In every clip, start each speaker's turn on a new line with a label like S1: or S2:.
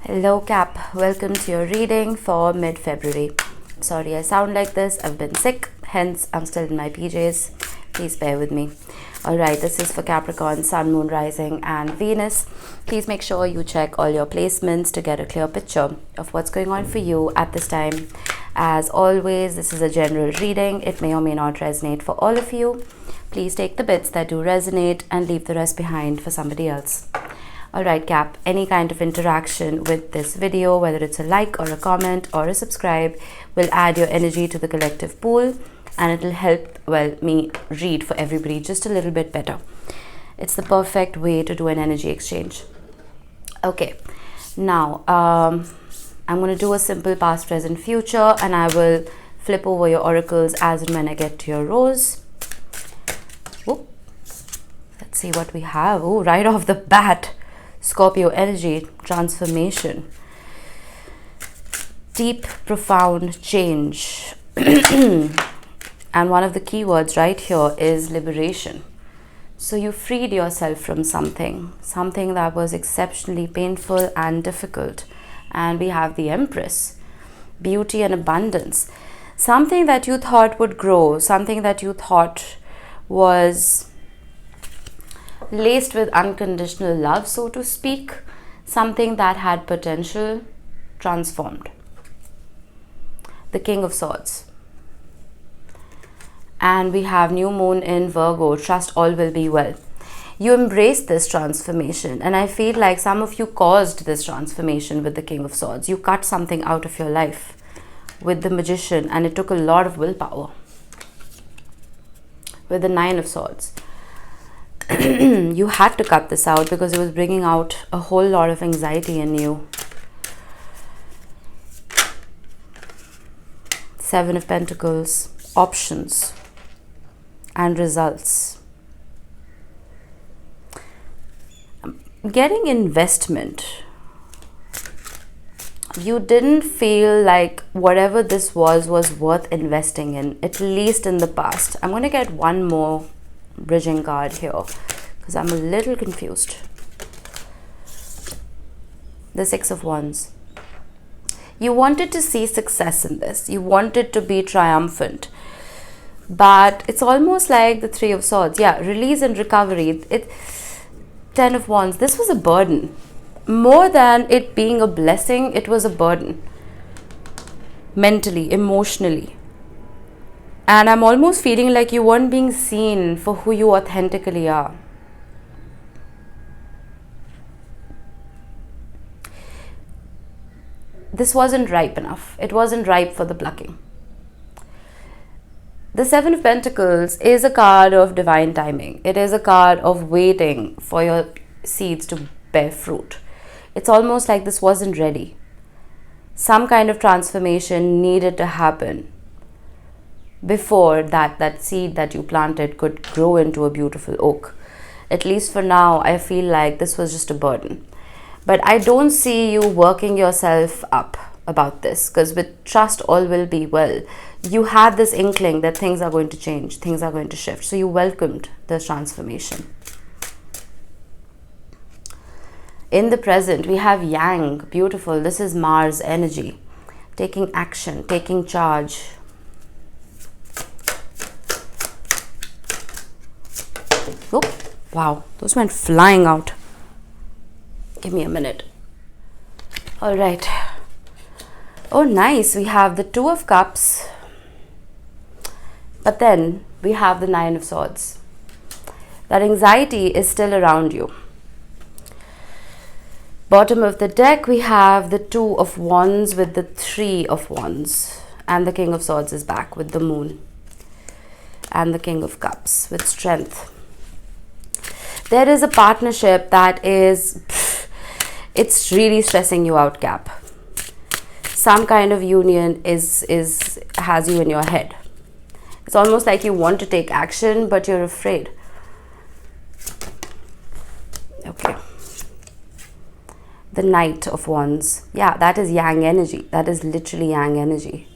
S1: Hello Cap, welcome to your reading for mid-February. Sorry I sound like this, I've been sick, hence I'm still in my PJs. Please bear with me. Alright, this is for Capricorn, Sun, Moon, Rising and Venus. Please make sure you check all your placements to get a clear picture of what's going on for you at this time. As always, this is a general reading. It may or may not resonate for all of you. Please take the bits that do resonate and leave the rest behind for somebody else. Alright Cap, any kind of interaction with this video, whether it's a like or a comment or a subscribe, will add your energy to the collective pool and it'll help, well, me read for everybody just a little bit better. It's the perfect way to do an energy exchange. Okay, now I'm going to do a simple past, present, future, and I will flip over your oracles as and when I get to your rows. Whoop. Let's see what we have. Oh, right off the bat. Scorpio energy, transformation, deep, profound change. And one of the keywords right here is liberation. So you freed yourself from something that was exceptionally painful and difficult. And we have the Empress, beauty and abundance. Something that you thought would grow, something that you thought was laced with unconditional love, so to speak, something that had potential, transformed. The King of Swords. And we have new moon in Virgo, trust all will be well. You embraced this transformation, and I feel like some of you caused this transformation with the King of Swords. You cut something out of your life with the Magician, and it took a lot of willpower. With the Nine of Swords. You had to cut this out because it was bringing out a whole lot of anxiety in you. Seven of Pentacles, options and results. Getting investment. You didn't feel like whatever this was worth investing in, at least in the past. I'm going to get one more bridging card here because I'm a little confused. The Six of Wands. You wanted to see success in this. You wanted to be triumphant. But it's almost like the Three of Swords. Yeah, release and recovery. Ten of Wands. This was a burden. More than it being a blessing, it was a burden. Mentally, emotionally. And I'm almost feeling like you weren't being seen for who you authentically are. This wasn't ripe enough. It wasn't ripe for the plucking. The Seven of Pentacles is a card of divine timing. It is a card of waiting for your seeds to bear fruit. It's almost like this wasn't ready. Some kind of transformation needed to happen before that seed that you planted could grow into a beautiful oak. At least for now, I feel like this was just a burden. But I don't see you working yourself up about this, because with trust, all will be well. You had this inkling that things are going to change, things are going to shift. So you welcomed this transformation. In the present, we have Yang, beautiful. This is Mars energy, taking action, taking charge. Oh, wow, those went flying out. Give me a minute. All right. Oh, nice. We have the Two of Cups. But then we have the Nine of Swords. That anxiety is still around you. Bottom of the deck, we have the Two of Wands with the Three of Wands. And the King of Swords is back with the Moon. And the King of Cups with strength. There is a partnership that is, it's really stressing you out, Cap. Some kind of union has you in your head. It's almost like you want to take action, but you're afraid. Okay. The Knight of Wands. Yeah, that is Yang energy. That is literally Yang energy.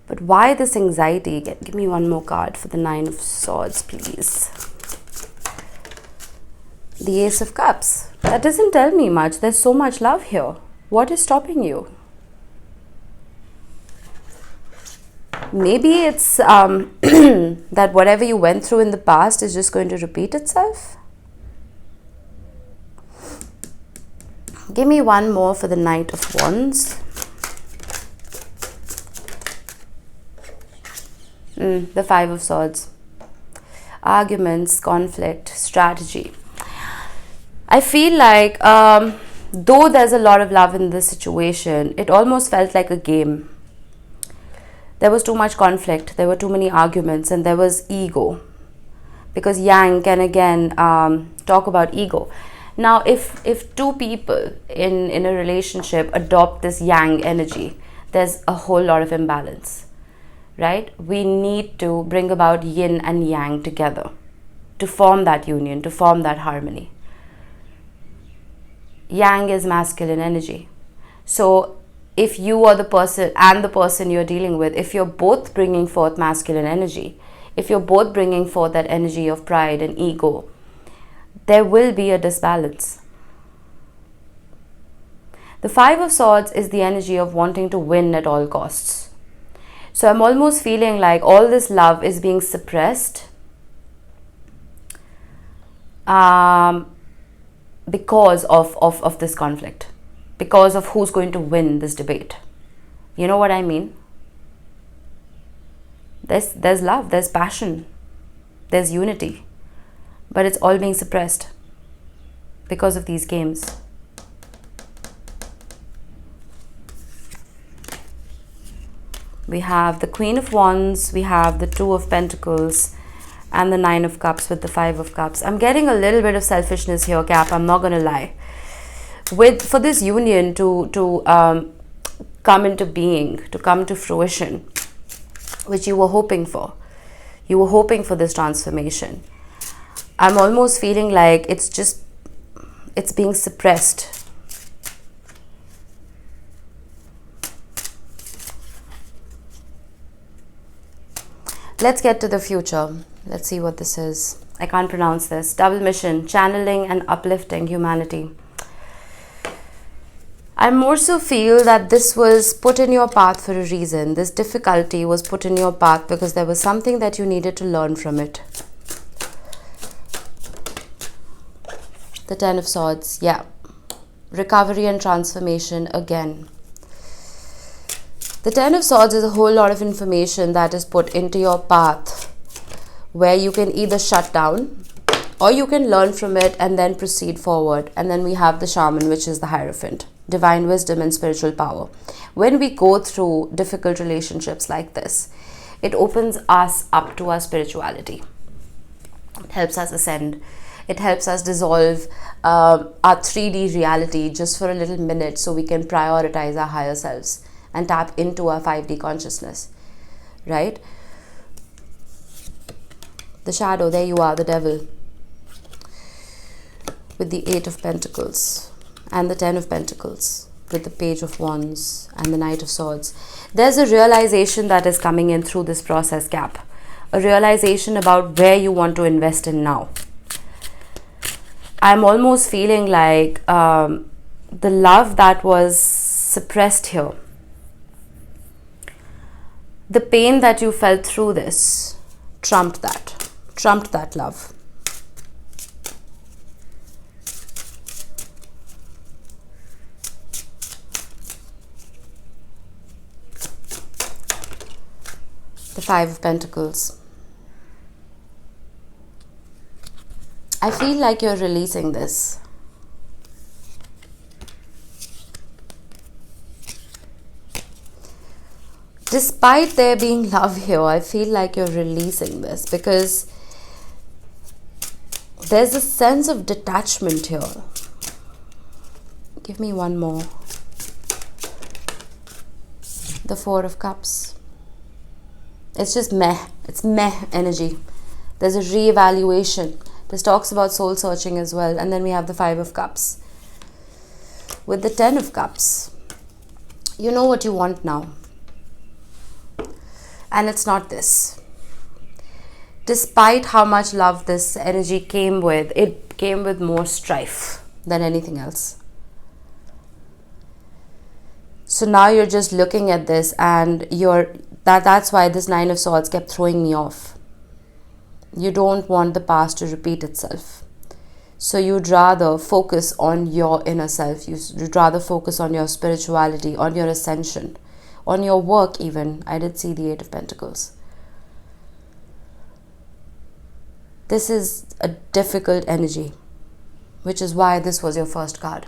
S1: But why this anxiety? Give me one more card for the Nine of Swords, please. The Ace of Cups. That doesn't tell me much. There's so much love here. What is stopping you? Maybe it's that whatever you went through in the past is just going to repeat itself. Give me one more for the Knight of Wands. The Five of Swords. Arguments, conflict, strategy. I feel like though there's a lot of love in this situation, it almost felt like a game. There was too much conflict, there were too many arguments, and there was ego. Because Yang can again talk about ego. Now, if two people in a relationship adopt this Yang energy, there's a whole lot of imbalance, right? We need to bring about Yin and Yang together to form that union, to form that harmony. Yang is masculine energy. So if you are the person and the person you're dealing with, if you're both bringing forth masculine energy, if you're both bringing forth that energy of pride and ego, there will be a disbalance. The Five of Swords is the energy of wanting to win at all costs. So I'm almost feeling like all this love is being suppressed because of this conflict, because of who's going to win this debate. You know what I mean? There's love, there's passion, there's unity, but it's all being suppressed because of these games. We have the Queen of Wands, we have the Two of Pentacles, and the Nine of Cups with the Five of Cups. I'm getting a little bit of selfishness here, Cap, I'm not going to lie. For this union to come into being, to come to fruition, which you were hoping for. You were hoping for this transformation. I'm almost feeling like it's being suppressed. Let's get to the future. Let's see what this is. I can't pronounce this. Double mission, channeling and uplifting humanity. I more so feel that this was put in your path for a reason. This difficulty was put in your path because there was something that you needed to learn from it. The Ten of Swords, yeah. Recovery and transformation again. The Ten of Swords is a whole lot of information that is put into your path where you can either shut down or you can learn from it and then proceed forward. And then we have the Shaman, which is the Hierophant. Divine wisdom and spiritual power. When we go through difficult relationships like this, it opens us up to our spirituality. It helps us ascend. It helps us dissolve our 3D reality just for a little minute so we can prioritize our higher selves and tap into our 5D consciousness, right? The shadow, there you are, the devil, with the Eight of Pentacles and the Ten of Pentacles, with the Page of Wands and the Knight of Swords. There's a realization that is coming in through this process, Cap. A realization about where you want to invest in now. I'm almost feeling like the love that was suppressed here, the pain that you felt through this, trumped that love. The Five of Pentacles. I feel like you're releasing this. Despite there being love here, I feel like you're releasing this because there's a sense of detachment here. Give me one more. The Four of Cups. It's just meh. It's meh energy. There's a reevaluation. This talks about soul searching as well. And then we have the Five of Cups. With the Ten of Cups, you know what you want now. And it's not this. Despite how much love this energy came with, it came with more strife than anything else. So now you're just looking at this, and that's why this Nine of Swords kept throwing me off. You don't want the past to repeat itself. So you'd rather focus on your inner self. You'd rather focus on your spirituality, on your ascension, on your work even. I did see the Eight of Pentacles. This is a difficult energy, which is why this was your first card.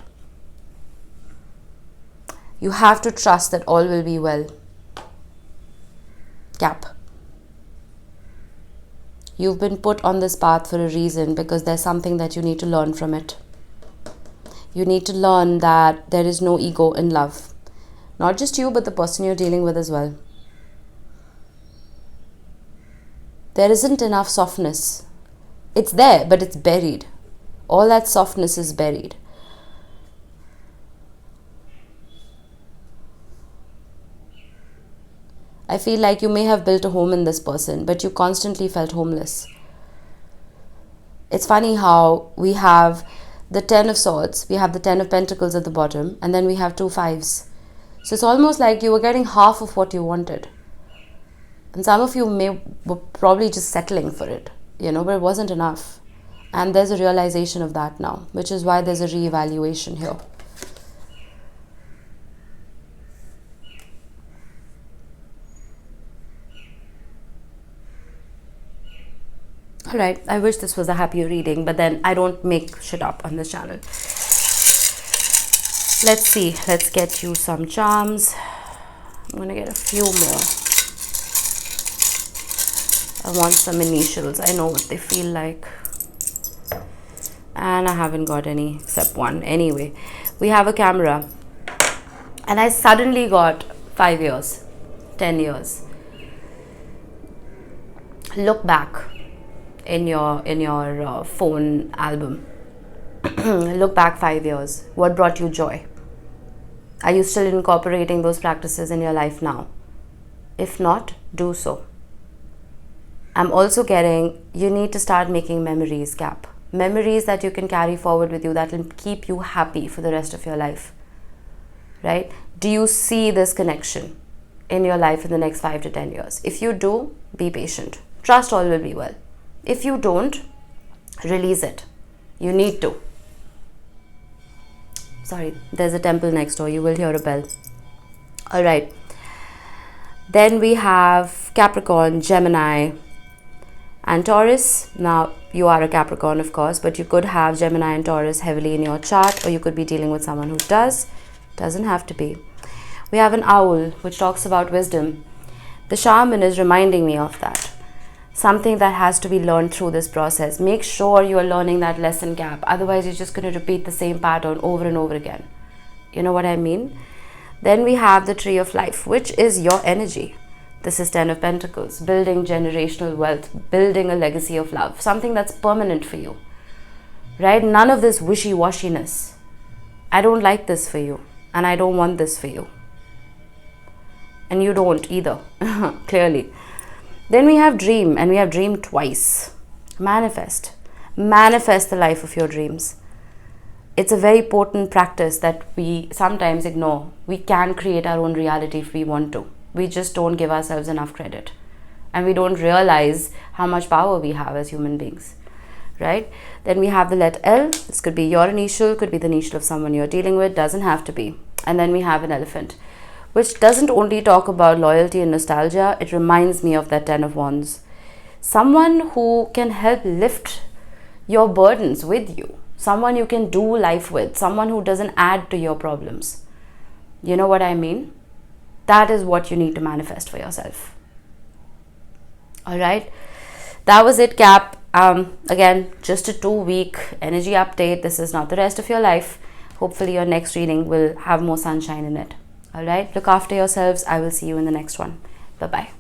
S1: You have to trust that all will be well. Cap. You've been put on this path for a reason, because there's something that you need to learn from it. You need to learn that there is no ego in love. Not just you, but the person you're dealing with as well. There isn't enough softness. It's there, but it's buried. All that softness is buried. I feel like you may have built a home in this person, but you constantly felt homeless. It's funny how we have the Ten of Swords, we have the Ten of Pentacles at the bottom, and then we have two fives. So it's almost like you were getting half of what you wanted. And some of you were probably just settling for it, but it wasn't enough. And there's a realization of that now, which is why there's a reevaluation here. Alright, I wish this was a happier reading, but then I don't make shit up on this channel. Let's see, let's get you some charms. I'm gonna get a few more. I want some initials, I know what they feel like. And I haven't got any except one. Anyway, we have a camera. And I suddenly got 5 years, 10 years. Look back in your phone album. Look back 5 years. What brought you joy? Are you still incorporating those practices in your life now? If not, do so. I'm also getting, you need to start making memories, Cap. Memories that you can carry forward with you, that will keep you happy for the rest of your life. Right? Do you see this connection in your life in the next 5 to 10 years? If you do, be patient. Trust all will be well. If you don't, release it. You need to. Sorry, there's a temple next door. You will hear a bell. Alright. Then we have Capricorn, Gemini, and Taurus. Now, you are a Capricorn, of course, but you could have Gemini and Taurus heavily in your chart, or you could be dealing with someone who does. Doesn't have to be. We have an owl, which talks about wisdom. The shaman is reminding me of that. Something that has to be learned through this process. Make sure you are learning that lesson, Cap. Otherwise, you're just going to repeat the same pattern over and over again. You know what I mean? Then we have the Tree of Life, which is your energy. This is 10 of Pentacles. Building generational wealth. Building a legacy of love. Something that's permanent for you. Right? None of this wishy-washiness. I don't like this for you. And I don't want this for you. And you don't either. Clearly. Then we have dream, and we have dream twice. Manifest. Manifest the life of your dreams. It's a very potent practice that we sometimes ignore. We can create our own reality if we want to. We just don't give ourselves enough credit. And we don't realize how much power we have as human beings. Right? Then we have the letter L. This could be your initial, could be the initial of someone you're dealing with. Doesn't have to be. And then we have an elephant, which doesn't only talk about loyalty and nostalgia. It reminds me of that 10 of Wands. Someone who can help lift your burdens with you. Someone you can do life with. Someone who doesn't add to your problems. You know what I mean? That is what you need to manifest for yourself. Alright? That was it, Cap. Again, just a 2-week energy update. This is not the rest of your life. Hopefully your next reading will have more sunshine in it. Alright, look after yourselves. I will see you in the next one. Bye-bye.